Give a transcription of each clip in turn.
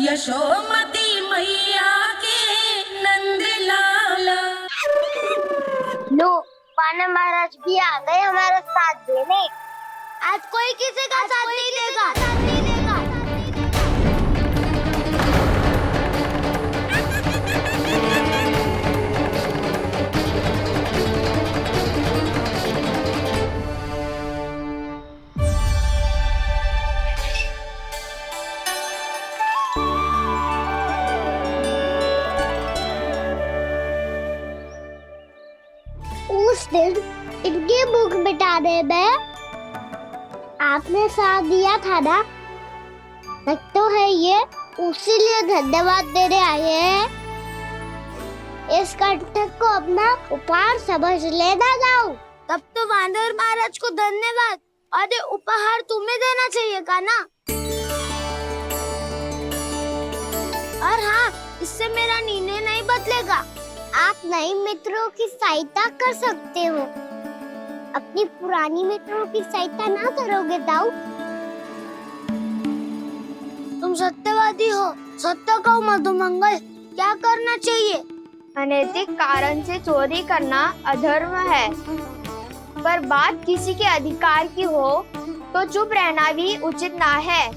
यशोमती मैया के नंद लाला। लो, पाना महाराज भी आ गए हमारा साथ देने। आज कोई किसी का साथ नहीं देगा। उस दिन इनकी भूख मिटाने में आपने साथ दिया था ना, लगता है ये उसी लिए धन्यवाद देने आए हैं। इस कंटक को अपना उपहार समझ लेना जाओ। तब तो वानर महाराज को धन्यवाद और उपहार तुम्हें देना चाहिए का ना। और हाँ, इससे मेरा निर्णय नहीं बदलेगा। आप नए मित्रों की सहायता कर सकते हो, अपनी पुरानी मित्रों की सहायता ना करोगे दाऊ। तुम सत्यवादी हो, सत्य कहो मधुमंगल, क्या करना चाहिए? अनैतिक कारण से चोरी करना अधर्म है, पर बात किसी के अधिकार की हो तो चुप रहना भी उचित ना है।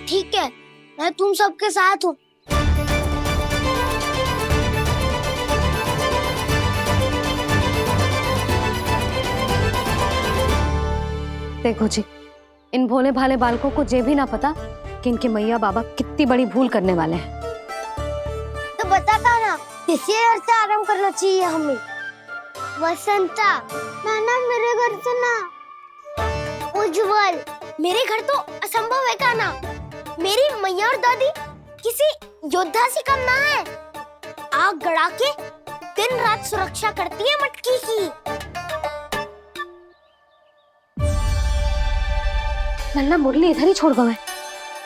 ठीक है, मैं तुम सबके साथ हूँ। देखो जी, इन भोले भाले बालकों को ये भी ना पता कि इनके मैया बाबा कितनी बड़ी भूल करने वाले हैं। तो बताता ना, किसी घर से आराम करना चाहिए हमें। वसंता, नाना मेरे घर से ना। उज्जवल, मेरे घर तो असंभव है का ना। मेरी मैया और दादी किसी योद्धा से कम ना है। आग गड़ा के दिन रात सुरक्षा करती है मटकी की। नन्ना मुरली इधर ही छोड़ गए,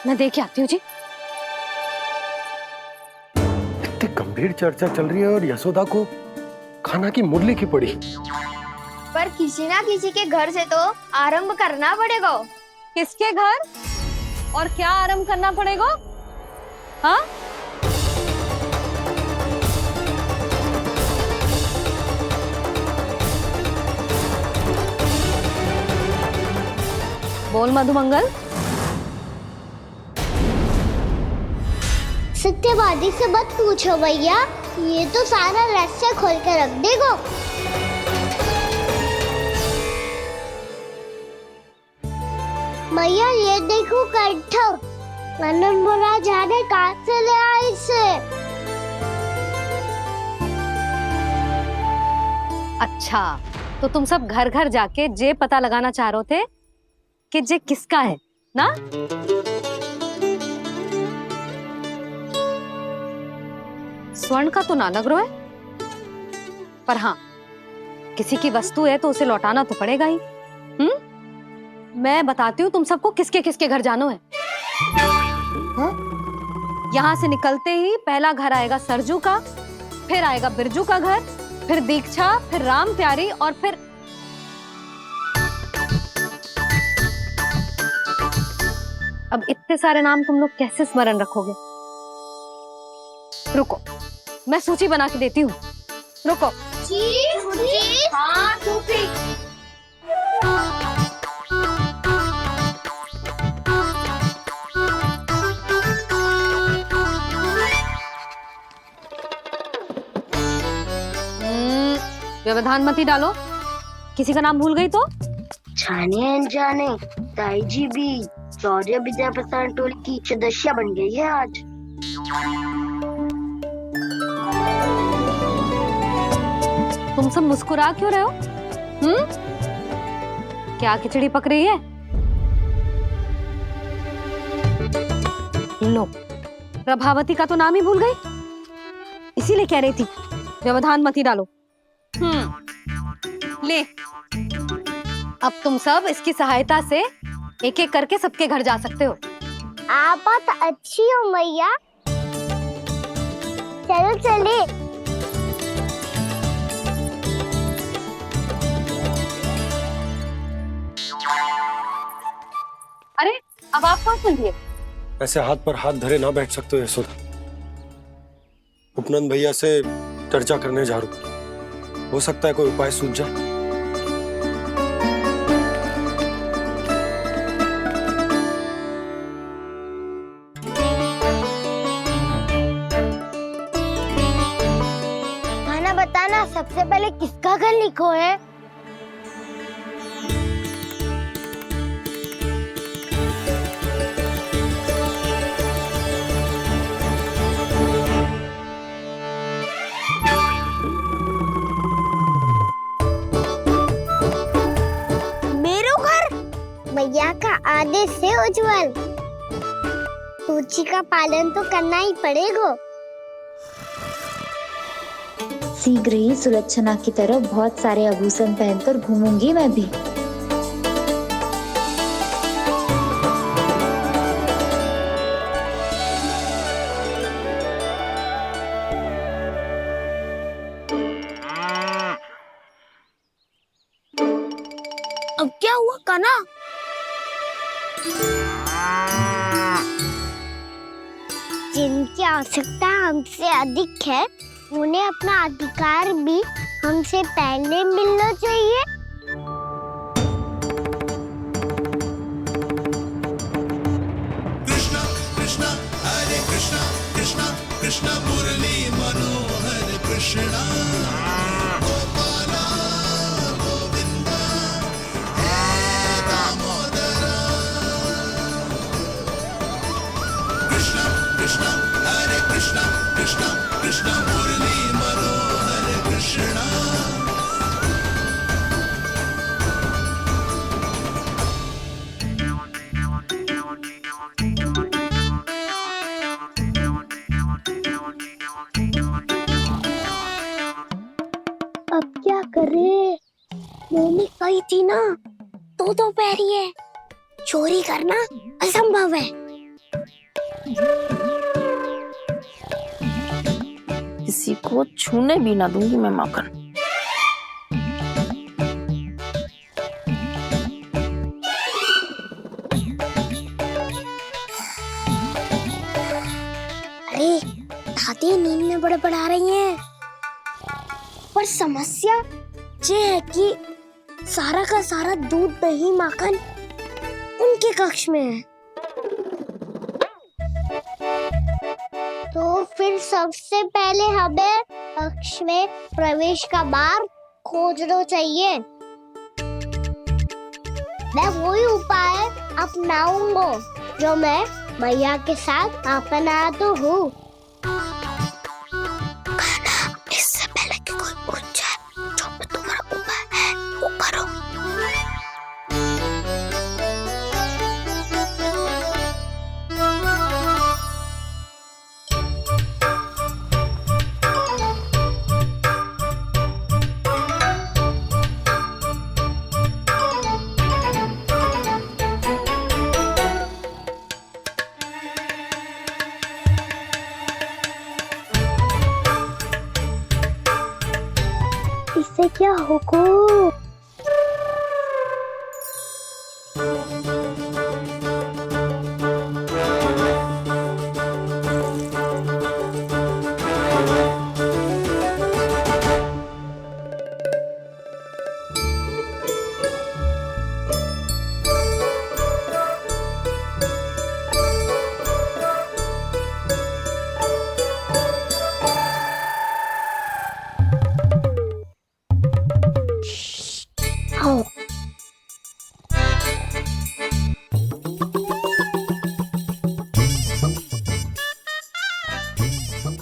मैं देख के आती हूँ जी। इतनी गंभीर चर्चा चल रही है और यशोदा को खाना की मुरली की पड़ी। पर किसी ना किसी के घर से तो आरंभ करना पड़ेगा। किसके घर और क्या आरंभ करना पड़ेगा? हाँ, बोल मधुमंगल। सत्यवादी से मत पूछो भैया, ये तो सारा रहस्य खोल के रख देगा। भैया ये देखो कंठ, नंदन बोला जाने कहाँ से ले आए इसे। अच्छा, तो तुम सब घर घर जाके जे पता लगाना चाह रहे थे कि जे किसका है ना? स्वर्ण का तो ना लग रहा है, पर हाँ, किसी की वस्तु है तो उसे लौटाना तो पड़ेगा ही। मैं बताती हूँ तुम सबको किसके किसके घर जाना है। यहाँ से निकलते ही पहला घर आएगा सरजू का, फिर आएगा बिरजू का घर, फिर दीक्षा, फिर राम प्यारी और फिर अब इतने सारे नाम तुम लोग कैसे स्मरण रखोगे? रुको, मैं सूची बना के देती हूँ। रुको। हाँ, व्यवधान मत ही डालो, किसी का नाम भूल गई तो? जाने अनजाने ताई जी भी शौर्य विद्या प्रसारण टोली की सदस्य बन गई है आज। तुम सब मुस्कुरा क्यों रहे हो? क्या खिचड़ी पक रही है? लो, प्रभावती का तो नाम ही भूल गई, इसीलिए कह रही थी व्यवधान मत ही डालो। ले, अब तुम सब इसकी सहायता से एक एक करके सबके घर जा सकते हो। आप बात अच्छी हो मैया, चलो चले। अरे अब आप कहाँ सुन लिए? ऐसे हाथ पर हाथ धरे ना बैठ सकते हो यशोदा। उपनंद भैया से चर्चा करने जा रहा हूं, हो सकता है कोई उपाय सूझ जाए। खाना बताना, सबसे पहले किसका घर लिखो है? मैया का आदेश से उज्जवल, सूची का पालन तो करना ही पड़ेगा। शीघ्र ही सुलक्षणा की तरह बहुत सारे आभूषण पहनकर घूमूंगी मैं भी। अब क्या हुआ कान्हा? जिनकी आवश्यकता हमसे अधिक है, उन्हें अपना अधिकार भी हमसे पहले मिलना चाहिए। कृष्णा कृष्णा हरे कृष्णा कृष्णा कृष्णा मुरली मनोहर कृष्णा गोपाला गोविंदा हे दामोदरा। कृष्णा कृष्णा हरे कृष्णा कृष्णा कृष्णा मुरली मनोहर कृष्णा। अब क्या करे? मैंने कही थी ना, दो पैरी है, चोरी करना असंभव है। किसी को छूने भी ना दूंगी मैं माखन। अरे दादी नींद में बड़बड़ा रही हैं। पर समस्या ये है कि सारा का सारा दूध दही माखन उनके कक्ष में है। तो फिर सबसे पहले हमें कक्ष में प्रवेश का मार्ग खोजना चाहिए। मैं वही उपाय अपनाऊंगा जो मैं मैया के साथ अपना तो हूँ। इससे पहले कि कोई पूछ जाए, जो भी तुम्हारा उपाय है वो करो। इससे क्या होगा?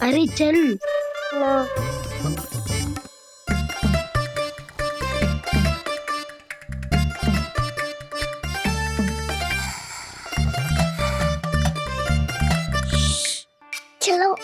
अरे चल ना। चलो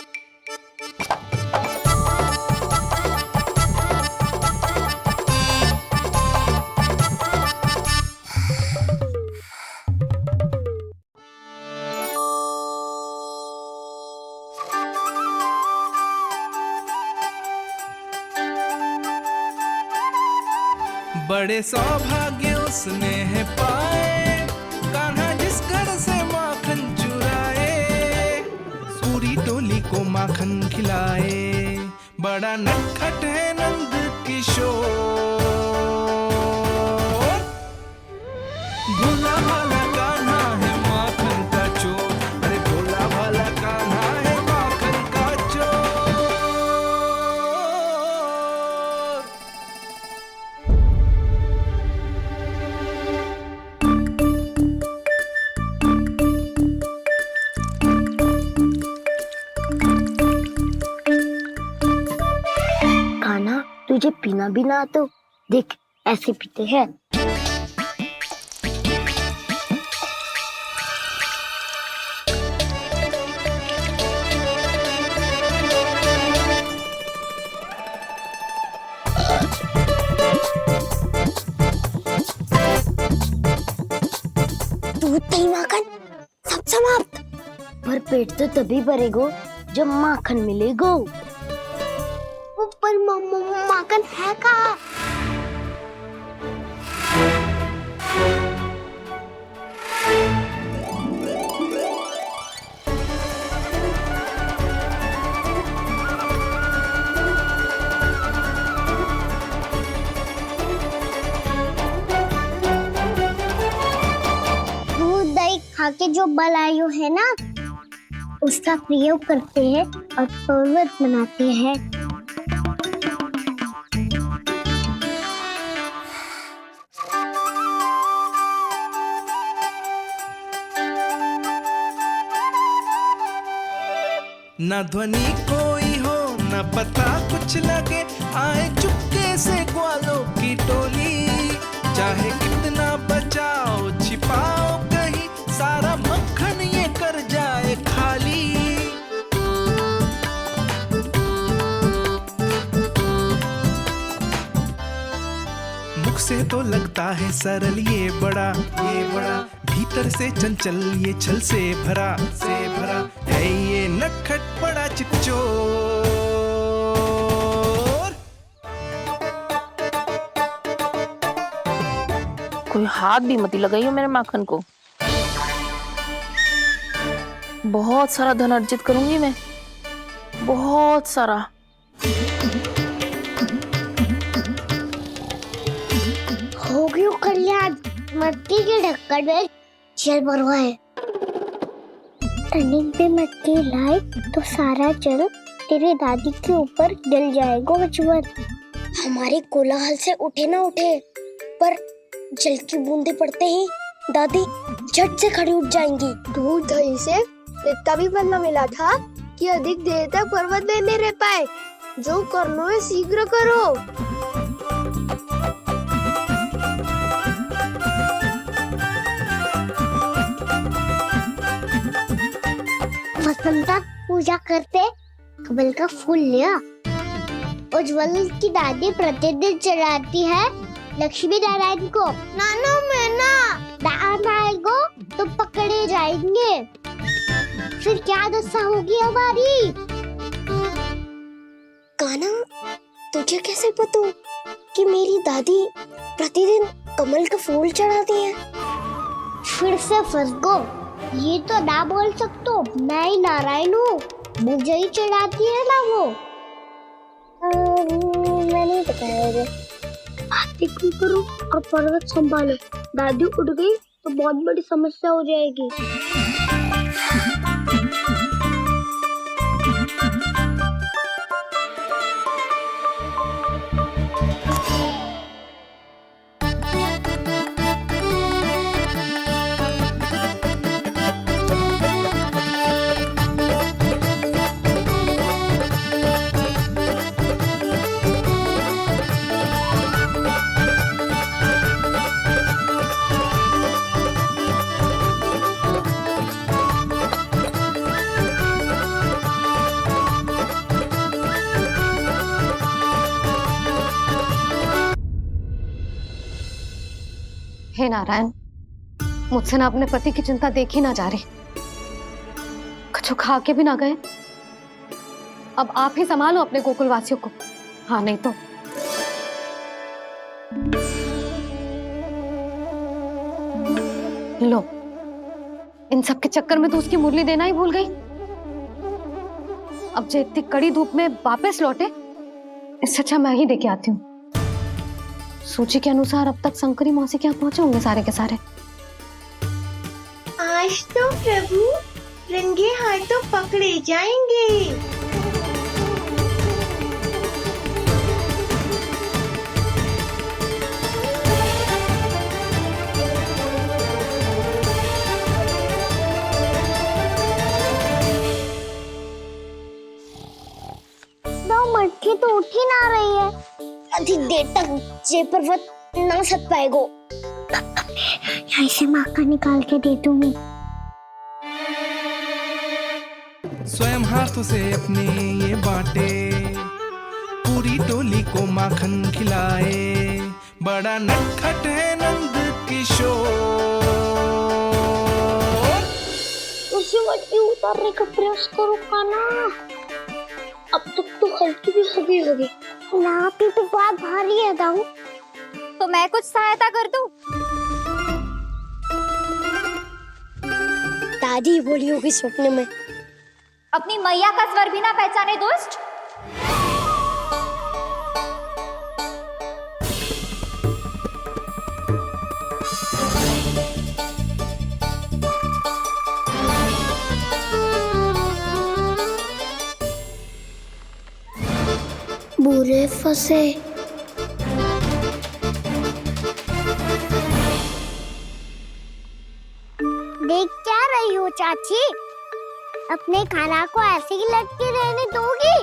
बड़े सौभाग्य उसने है पाए, कान्हा जिस घर से को माखन खिलाए, बड़ा नटखट है नंद किशोर। भोला भाला कान्हा है माखन का चोर, अरे भोला भाला कान्हा है माखन का चोर। कान्हा, तुझे पीना भी ना तो देख ऐसे पीते हैं। दूध दही माखन सब समाप्त। पर पेट तो तभी भरेगो जब माखन मिलेगो। पर माखन है कहाँ? दूध दही खा के जो बलायु है ना, उसका प्रयोग करते हैं और पर्वत बनाते हैं। न ध्वनि कोई हो न पता कुछ लगे, आए चुपके से ग्वालों की टोली। चाहे कितना बचाओ छिपाओ कहीं, सारा मक्खन ये कर जाए खाली। मुख से तो लगता है सरल ये बड़ा भीतर से चंचल ये छल से भरा है ये नटखट बड़ा चिकचोर। कोई हाथ भी मत लगाइयो मेरे माखन को। बहुत सारा धन अर्जित करूंगी मैं, बहुत सारा। हो गयो कल्याण, मटकी के ढक्कन में जल भरवा है। टर्निंग पे मटकी लाए तो सारा जल तेरी दादी के ऊपर गिर जाएगा बचवन। हमारे कोलाहल से उठे ना उठे, पर जल की बूंदे पड़ते ही दादी झट से खड़ी उठ जाएंगी। दूध दही से इतना भी बनना मिला था कि अधिक देर तक पर्वत में नहीं रह पाए। जो करना है शीघ्र करो। वसंता पूजा करते कमल का फूल लिया। उज्ज्वल की दादी प्रतिदिन चढ़ाती है लक्ष्मी नारायण को। नानो मैं ना आएगो तो पकड़े जाएंगे। फिर क्या दशा होगी हमारी? कान्हा, तुझे कैसे पता कि मेरी दादी प्रतिदिन कमल का फूल चढ़ाती है? फिर से फंस गो। ये तो ना बोल सकतो, मैं ही नारायण हूँ, मुझे ही चढ़ाती है ना वो। मैं नहीं बताया। बातें क्यों करो और पर्वत संभालो। दादी उठ गई तो बहुत बड़ी समस्या हो जाएगी। हे नारायण, मुझसे ना अपने पति की चिंता देखी ना जा रही, कुछ खा के भी ना गए। अब आप ही संभालो अपने गोकुलवासियों को। हाँ नहीं तो लो, इन सब के चक्कर में तो उसकी मुरली देना ही भूल गई। अब जो इतनी कड़ी धूप में वापस लौटे, इससे अच्छा मैं ही देके आती हूँ। सूची के अनुसार अब तक शंकरी मौसी के यहाँ पहुंचे होंगे सारे के सारे। आज तो प्रभु रंगे हाथों पकड़े जाएंगे। मटकी तो उठ ही ना रही है। अधिक देर तक जे पर्वत ना सक पाएगो। यहाँ से माखन निकाल के दे दूंगी। स्वयं हाथों से अपने ये बांटे, पूरी टोली को माखन खिलाए। बड़ा नटखट है नंद किशोर। उसे मटकी उतारने का प्रयास करो काना। अब तक तो हल्की भी होगी। ना भी तो बात भारी है दाऊ। तो मैं कुछ सहायता कर दूं? दादी बोली होगी सपने में। अपनी मैया का स्वर भी ना पहचाने दुष्ट। बुरे फंसे। देख क्या रही हो चाची? अपने खाना को ऐसे ही लटके रहने दोगी?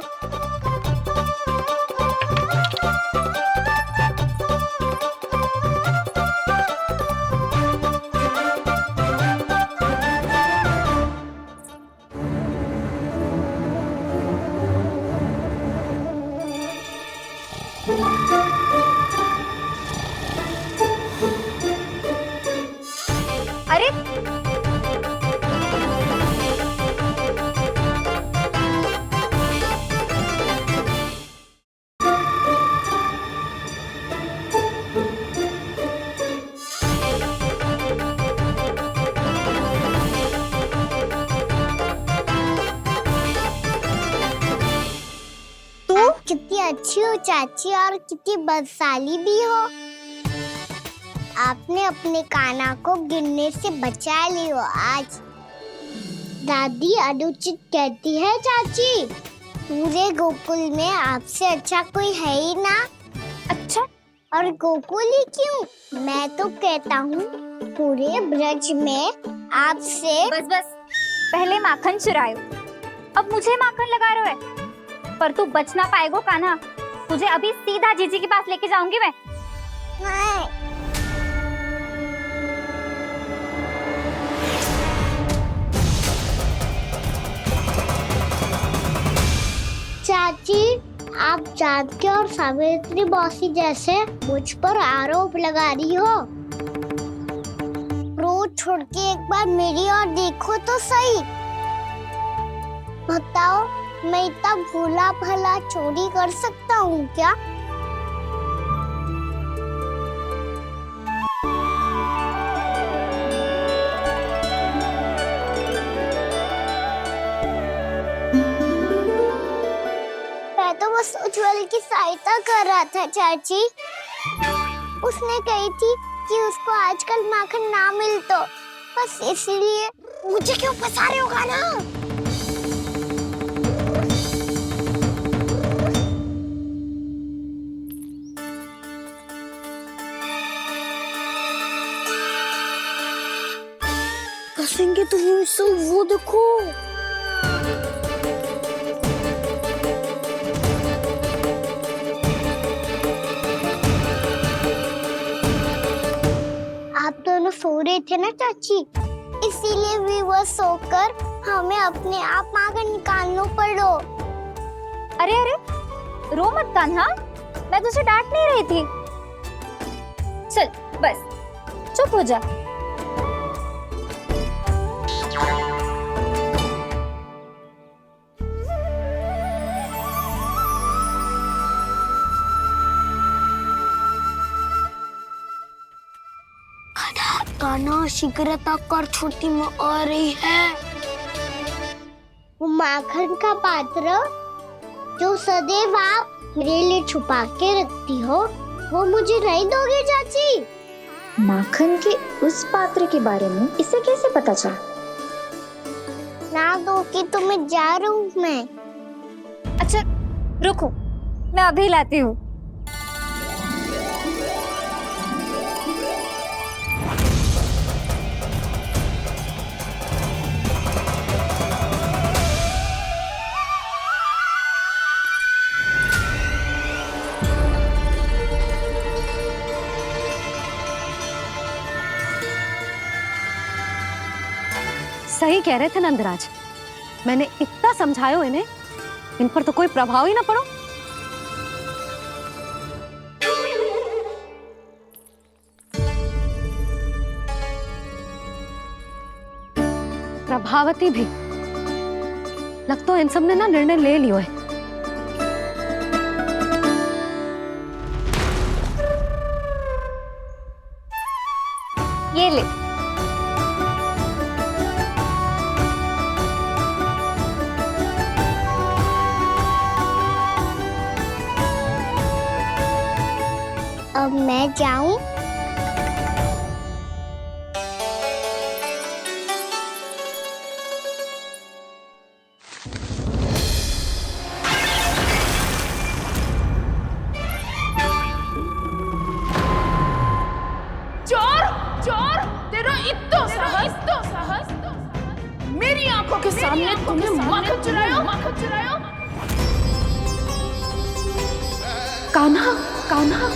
अरे कितनी अच्छी हो चाची और कितनी बदसाली भी हो। आपने अपने काना को गिरने से बचा ली हो आज। दादी अनुचित कहती है चाची, पूरे गोकुल में आपसे अच्छा कोई है ही ना। अच्छा, और गोकुल ही क्यों? मैं तो कहता हूँ पूरे ब्रज में आपसे। बस पहले माखन चुरायो, अब मुझे माखन लगा रहे हो। पर तू बच ना पाएगो कान्हा। तुझे अभी सीधा जीजी के पास लेके जाऊंगी मैं। चाची, आप जानकी और सावित्री मौसी जैसे मुझ पर आरोप लगा रही हो। रोज छोड़ के एक बार मेरी ओर देखो तो सही। बताओ, मैं इतना भोला भला चोरी कर सकता हूँ क्या? मैं तो बस उज्जवल की सहायता कर रहा था चाची। उसने कही थी कि उसको आजकल माखन ना मिल तो बस इसलिए। मुझे क्यों फंसा रहे हो ना? फंसेंगे तो वो देखो। आप दोनों सो रहे थे ना चाची, इसीलिए विवश सोकर हमें अपने आप माखन निकालना पड़ो। अरे रो मत कान्हा, मैं तुझे डांट नहीं रही थी। चल बस चुप हो जा। कान्हा शीघ्रता कर, छुट्टी में आ रही है। वो माखन का पात्र जो सदैव आप मेरे लिए छुपा के रखती हो, वो मुझे नहीं दोगे चाची? माखन के उस पात्र के बारे में इसे कैसे पता चला? ना दो कि तो मैं जा रहा हूँ मैं। अच्छा रुको, मैं अभी लाती हूँ। सही कह रहे थे नंदराज, मैंने इतना समझायो इन्हें, इन पर तो कोई प्रभाव ही ना पड़ो। प्रभावती भी लग तो इन सब ने ना निर्णय ले लियो है। ये ले, अब मैं जाऊं? चोर चोर, तेरा इत्तो साहस मेरी आंखों के सामने तुमने माखन चुरायो। कान्हा, कान्हा